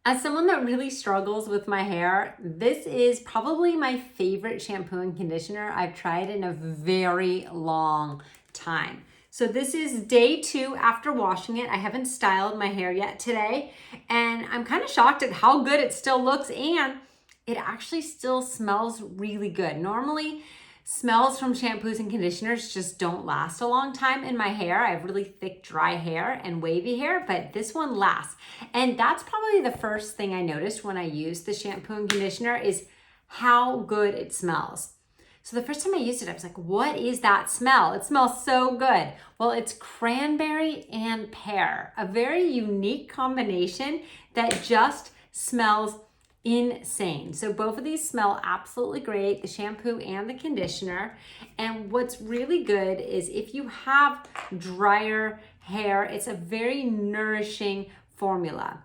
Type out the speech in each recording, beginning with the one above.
As someone that really struggles with my hair, this is probably my favorite shampoo and conditioner I've tried in a very long time. So this is day 2 after washing it. I haven't styled my hair yet today, and I'm kind of shocked at how good it still looks, and it actually still smells really good. Normally, smells from shampoos and conditioners just don't last a long time in my hair. I have really thick, dry hair and wavy hair, but this one lasts. And that's probably the first thing I noticed when I used the shampoo and conditioner is how good it smells. So the first time I used it, I was like, what is that smell? It smells so good. Well, it's cranberry and pear, a very unique combination that just smells insane. So both of these smell absolutely great, the shampoo and the conditioner. And what's really good is if you have drier hair, it's a very nourishing formula.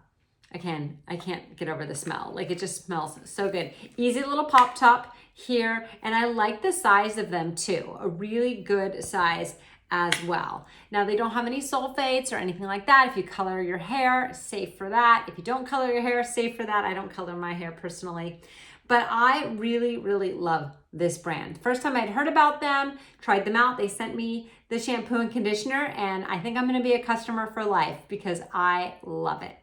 Again, I can't get over the smell. Like, it just smells so good. Easy little pop top here. And I like the size of them too. A really good size as well. Now, they don't have any sulfates or anything like that. If you color your hair, safe for that. If you don't color your hair, safe for that. I don't color my hair personally. But I really, really love this brand. First time I'd heard about them, tried them out. They sent me the shampoo and conditioner, and I think I'm gonna be a customer for life because I love it.